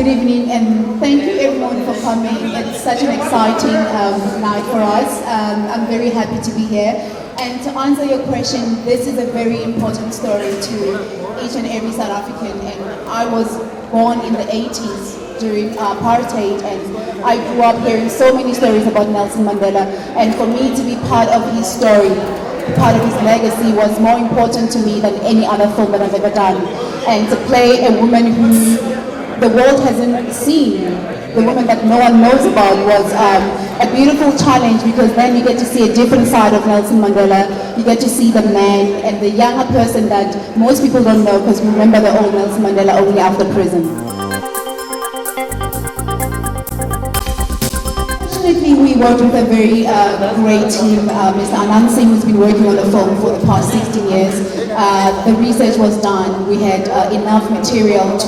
Good evening, and thank you everyone for coming. It's such an exciting night for us. I'm very happy to be here. And to answer your question, this is a very important story to each and every South African. And I was born in the 80s during apartheid, and I grew up hearing so many stories about Nelson Mandela. And for me to be part of his story, part of his legacy, was more important to me than any other film that I've ever done. And to play a woman who the world hasn't seen, the woman that no one knows about, was a beautiful challenge, because then you get to see a different side of Nelson Mandela. You get to see the man and the younger person that most people don't know, because we remember the old Nelson Mandela only after prison. Fortunately, we worked with a very great team. Mr. Anand Singh, who's been working on the film for the past 16 years. The research was done. We had enough material to,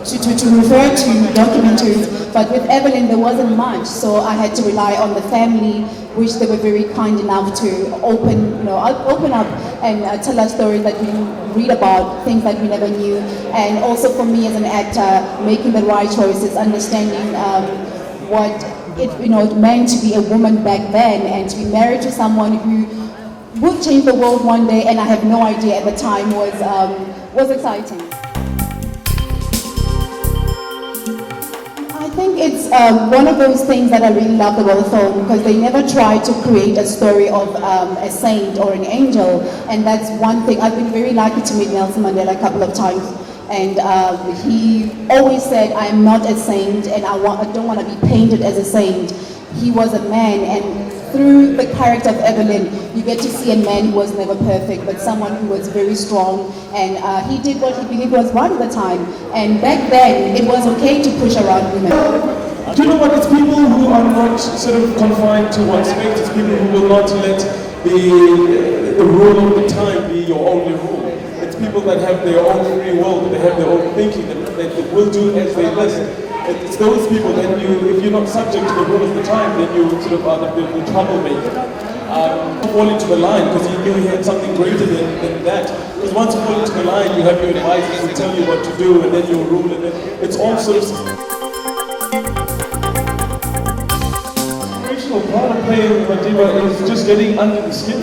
to refer to documentaries. But with Evelyn, there wasn't much, so I had to rely on the family, which they were very kind enough to open up and tell us stories that we read about, things that we never knew, and also for me as an actor, making the right choices, understanding what it meant to be a woman back then and to be married to someone who would change the world one day, and I have no idea at the time, was exciting. I think it's one of those things that I really loved about the film, because they never tried to create a story of a saint or an angel, and that's one thing. I've been very lucky to meet Nelson Mandela a couple of times, and he always said, I am not a saint, and I don't want to be painted as a saint. He was a man, and through the character of Evelyn, you get to see a man who was never perfect, but someone who was very strong, and he did what he believed was right at the time. And back then, it was okay to push around women. Do you know what? It's people who are not sort of confined to one space. It's people who will not let the rule of the time be your only rule. It's people that have their own free will, that they have their own thinking, that will do as they listen. It's those people that if you're not subject to the rule of the time, then you sort of are the troublemaker. Fall into the line because you knew you had something greater than that. Because once you fall into the line, you have your advisors who tell you what to do, and then your rule, and then it's all sort of. The original part of playing Mandela is just getting under the skin,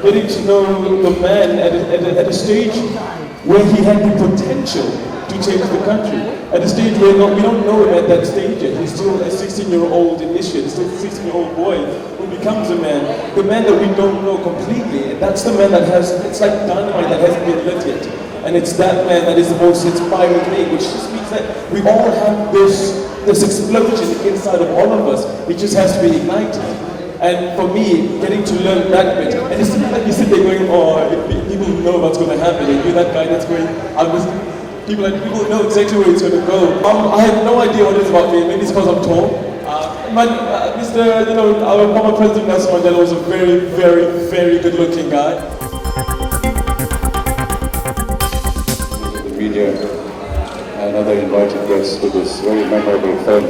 getting to know the man at a stage where he had the potential to change the country. At a stage where we don't know him at that stage yet. He's still a 16-year-old initiate, still a 16-year-old boy who becomes a man. The man that we don't know completely. And that's the man that it's like dynamite that hasn't been lit yet. And it's that man that is the most inspiring thing, which just means that we all have this explosion inside of all of us. It just has to be ignited. And for me, getting to learn that bit, and it's not like you sit there going, oh, people know what's going to happen, and you're that guy that's going, people know exactly where it's going to go. I have no idea what it is about me. Maybe it's because I'm tall. But our former president Nelson Mandela was a very, very, very good-looking guy. The media and other invited guests to this very memorable film.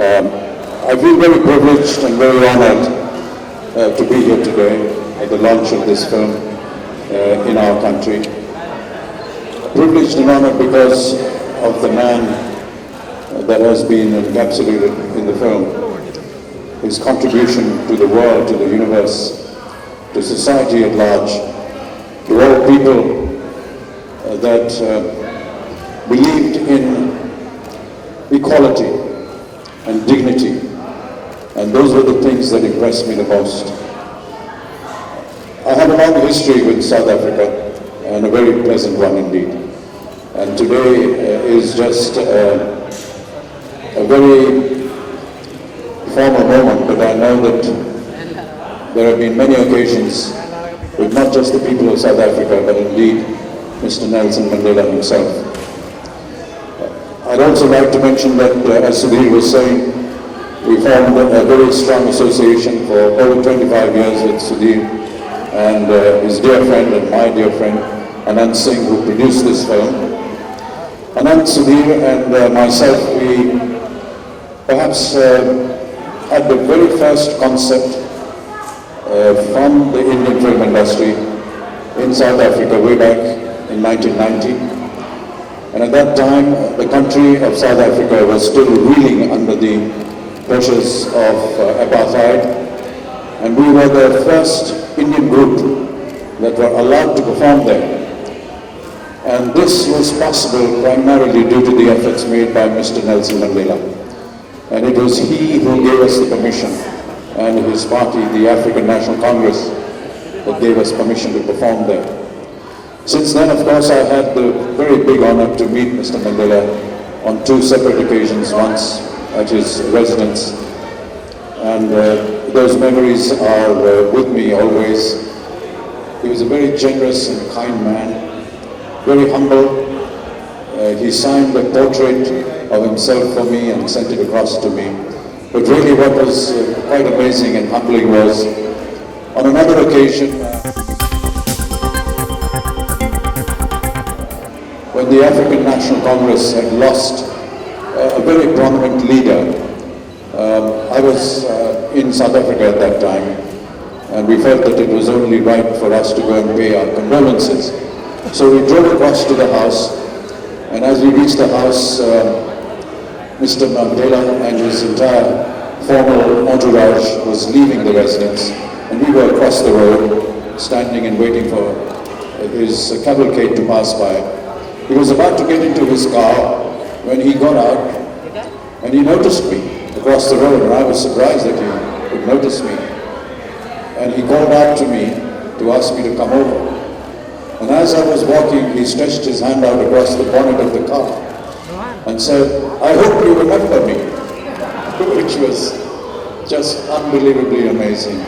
I feel very privileged and very honored to be here today at the launch of this film in our country. Privileged and honored because of the man that has been encapsulated in the film, his contribution to the world, to the universe, to society at large, to all people that believed in equality and dignity, and those were the things that impressed me the most. I have a long history with South Africa, and a very pleasant one indeed. And today is just a very formal moment, but I know that there have been many occasions with not just the people of South Africa, but indeed Mr. Nelson Mandela himself. I'd also like to mention that, as Sudhir was saying, we formed a very strong association for over 25 years with Sudhir and his dear friend and my dear friend, Anand Singh, who produced this film. Anand, Sudhir and myself, we perhaps had the very first concept from the Indian film industry in South Africa way back in 1990. And at that time, the country of South Africa was still reeling under the pressures of apartheid. And we were the first Indian group that were allowed to perform there. And this was possible primarily due to the efforts made by Mr. Nelson Mandela. And it was he who gave us the permission, and his party, the African National Congress, that gave us permission to perform there. Since then, of course, I had the very big honor to meet Mr. Mandela on 2 separate occasions, once at his residence. And those memories are with me always. He was a very generous and kind man, very humble. He signed a portrait of himself for me and sent it across to me. But really what was quite amazing and humbling was, on another occasion, when the African National Congress had lost a very prominent leader. I was in South Africa at that time, and we felt that it was only right for us to go and pay our condolences. So we drove across to the house, and as we reached the house, Mr. Mandela and his entire formal entourage was leaving the residence, and we were across the road, standing and waiting for his cavalcade to pass by. He was about to get into his car when he got out, and he noticed me across the road, and I was surprised that he would notice me. And he called out to me to ask me to come over. And as I was walking, he stretched his hand out across the bonnet of the car and said, "I hope you remember me," which was just unbelievably amazing.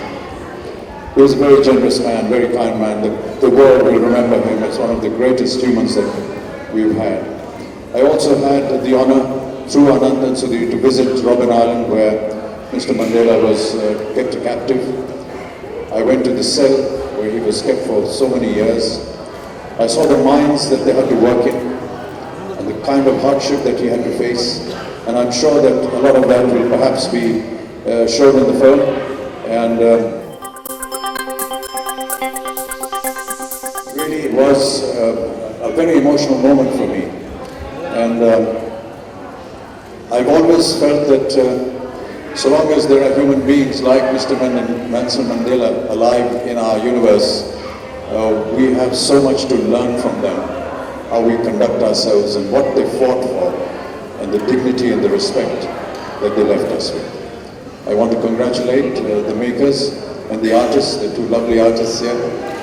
He was a very generous man, very kind man. The world will remember him as one of the greatest humans that we've had. I also had the honor, through Anand and Sudhir, to visit Robben Island, where Mr. Mandela was kept captive. I went to the cell where he was kept for so many years. I saw the mines that they had to work in, and the kind of hardship that he had to face. And I'm sure that a lot of that will perhaps be shown in the film. And really it was a very emotional moment for me. And I've always felt that so long as there are human beings like Mr. Nelson Mandela alive in our universe, we have so much to learn from them, how we conduct ourselves and what they fought for, and the dignity and the respect that they left us with. I want to congratulate the makers and the artists, the 2 lovely artists here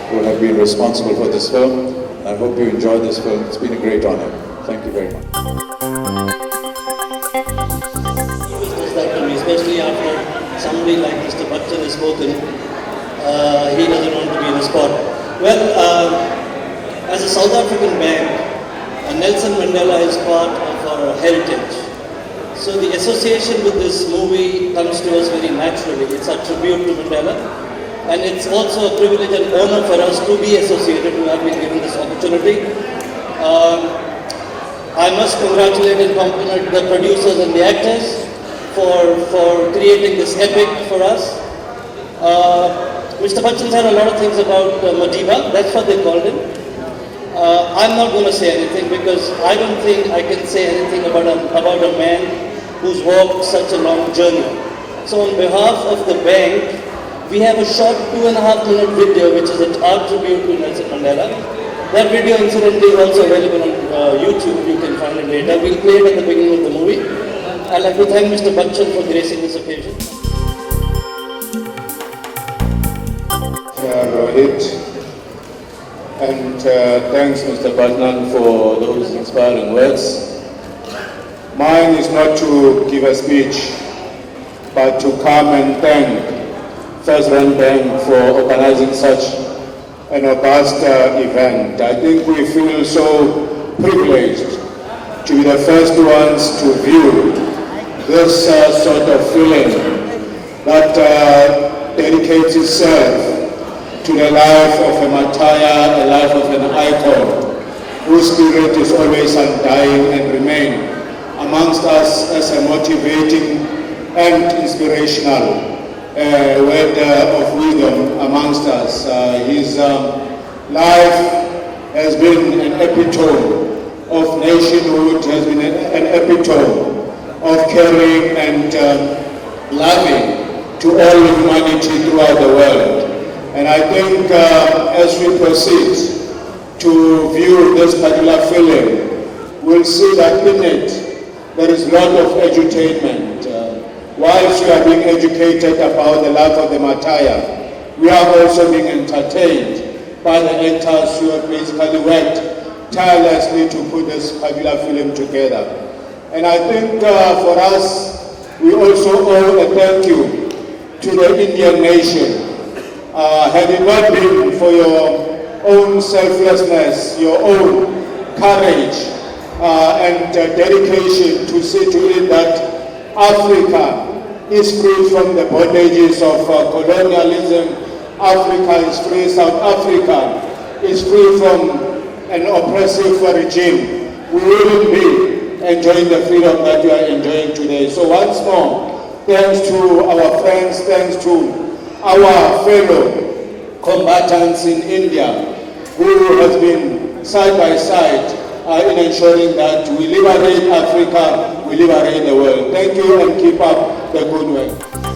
who have been responsible for this film. I hope you enjoy this film. It's been a great honor. Thank you very much. Especially after somebody like Mr. Bachchan has spoken, he doesn't want to be in the spot. Well, as a South African bank, Nelson Mandela is part of our heritage. So the association with this movie comes to us very naturally. It's a tribute to Mandela, and it's also a privilege and honor for us to be associated, to have been given this opportunity. I must congratulate and compliment the producers and the actors for creating this epic for us. Mr. Bachchan said a lot of things about Madiba, that's what they called him. I'm not going to say anything because I don't think I can say anything about a man who's walked such a long journey. So on behalf of the bank, we have a short 2.5-minute video which is our tribute to Nelson Mandela. That video incidentally is also available on YouTube, you can find it later. We'll play it at the beginning of the movie. I'd like to thank Mr. Bachchan for gracing this occasion. Rohit, and thanks Mr. Bachchan for those inspiring words. Mine is not to give a speech, but to come and thank First Rand Bank for organizing such an august event. I think we feel so privileged to be the first ones to view this sort of feeling that dedicates itself to the life of a martyr, a life of an icon, whose spirit is always undying and remain amongst us as a motivating and inspirational word of wisdom amongst us. His life has been an epitome of nationhood, has been an epitome of caring and loving to all humanity throughout the world. And I think as we proceed to view this particular film, we'll see that in it there is a lot of edutainment. Whilst we are being educated about the life of the martyr, we are also being entertained by the actors who have basically worked tirelessly to put this particular film together. And I think for us, we also owe a thank you to the Indian nation. Had it not been for your own selflessness, your own courage and dedication to see to it that Africa is free from the bondages of colonialism, Africa is free, South Africa is free from an oppressive regime, we wouldn't be enjoying the freedom that we are enjoying today. So once more, thanks to our friends, thanks to our fellow combatants in India who has been side by side in ensuring that we liberate Africa, we liberate the world. Thank you and keep up the good work.